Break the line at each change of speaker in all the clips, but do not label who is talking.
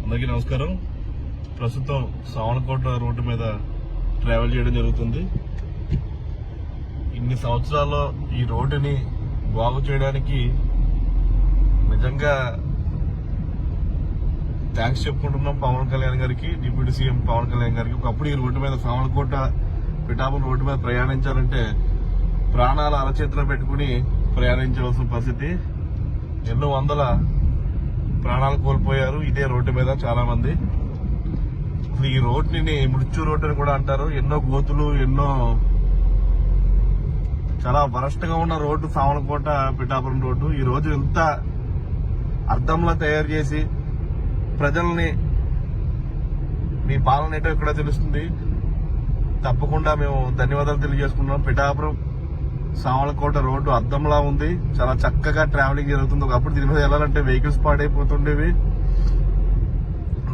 అందరికీ నమస్కారం. ప్రస్తుతం సావనకోట రోడ్డు మీద ట్రావెల్ చేయడం జరుగుతుంది. ఇన్ని సంవత్సరాల్లో ఈ రోడ్డుని బాగు చేయడానికి నిజంగా థ్యాంక్స్ చెప్పుకుంటున్నాం పవన్ కళ్యాణ్ గారికి, డిప్యూటీ సీఎం పవన్ కళ్యాణ్ గారికి. ఒకప్పుడు ఈ రోడ్డు మీద సావనకోట పిఠాపురం రోడ్డు మీద ప్రయాణించాలంటే ప్రాణాలు అరచేతిలో పెట్టుకుని ప్రయాణించవలసిన పరిస్థితి. ఎన్నో వందల ప్రాణాలు కోల్పోయారు ఇదే రోడ్డు మీద చాలా మంది. అసలు ఈ రోడ్డుని మృత్యు రోడ్డు అని కూడా అంటారు. ఎన్నో గోతులు, ఎన్నో చాలా వరస్ట్ గా ఉన్న రోడ్డు సావనకోట పిఠాపురం రోడ్డు. ఈ రోజు ఎంత అర్థంలో తయారు చేసి ప్రజల్ని మీ పాలన ఏంటో ఇక్కడ తెలుస్తుంది. తప్పకుండా మేము ధన్యవాదాలు తెలియజేసుకుంటున్నాం. పిఠాపురం సావనకోట రోడ్డు అద్దంలా ఉంది. చాలా చక్కగా ట్రావెలింగ్ జరుగుతుంది. ఒకప్పుడు దీని మీద వెళ్ళాలంటే వెహికల్స్ పాడైపోతుండేవి.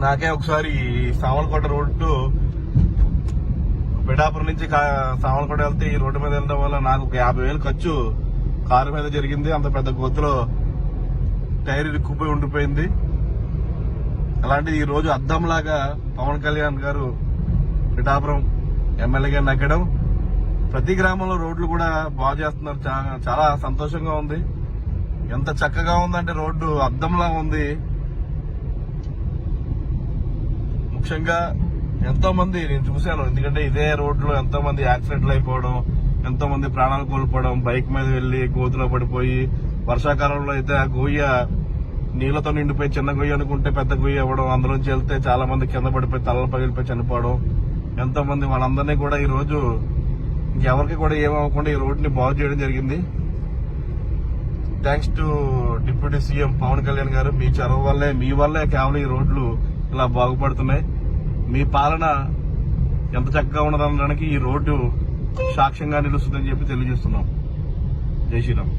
నాకే ఒకసారి సావనకోట రోడ్డు పిఠాపురం నుంచి సావనకోట వెళ్తే ఈ రోడ్డు మీద వెళ్ళడం వల్ల నాకు 50,000 ఖర్చు కారు మీద జరిగింది. అంత పెద్ద గొత్తులో టైర్ ఇరుక్కుపోయి ఉండిపోయింది. అలాంటిది ఈ రోజు అద్దంలాగా పవన్ కళ్యాణ్ గారు పిఠాపురం ఎమ్మెల్యేగా నగ్గడం, ప్రతి గ్రామంలో రోడ్లు కూడా బాగు చేస్తున్నారు. చాలా సంతోషంగా ఉంది. ఎంత చక్కగా ఉందంటే రోడ్డు అద్దంలా ఉంది. ముఖ్యంగా ఎంతో మంది నేను చూశాను, ఎందుకంటే ఇదే రోడ్లో ఎంతో మంది యాక్సిడెంట్లు అయిపోవడం, ఎంతో మంది ప్రాణాలు కోల్పోవడం, బైక్ మీద వెళ్లి గోతులో పడిపోయి, వర్షాకాలంలో అయితే ఆ గొయ్య నీళ్లతో నిండిపోయి చిన్న గొయ్య అనుకుంటే పెద్ద గొయ్య అవ్వడం, అందులోంచి వెళ్తే చాలా మంది కింద పడిపోయి తలలు పగిలిపోయి చనిపోవడం, ఎంతో మంది వాళ్ళందరినీ కూడా ఈ రోజు ఇంకెవరికి కూడా ఏమవ్వకుండా ఈ రోడ్డుని బాగు చేయడం జరిగింది. Thanks to deputy CM Pawan Kalyan garu. మీ చొరవ వల్లే, మీ వల్లే కేవలం ఈ రోడ్లు ఇలా బాగుపడుతున్నాయి. మీ పాలన ఎంత చక్కగా ఉన్నదనడానికి ఈ రోడ్డు సాక్ష్యంగా నిలుస్తుందని చెప్పి తెలియజేస్తున్నాం. జై శ్రీరామ్.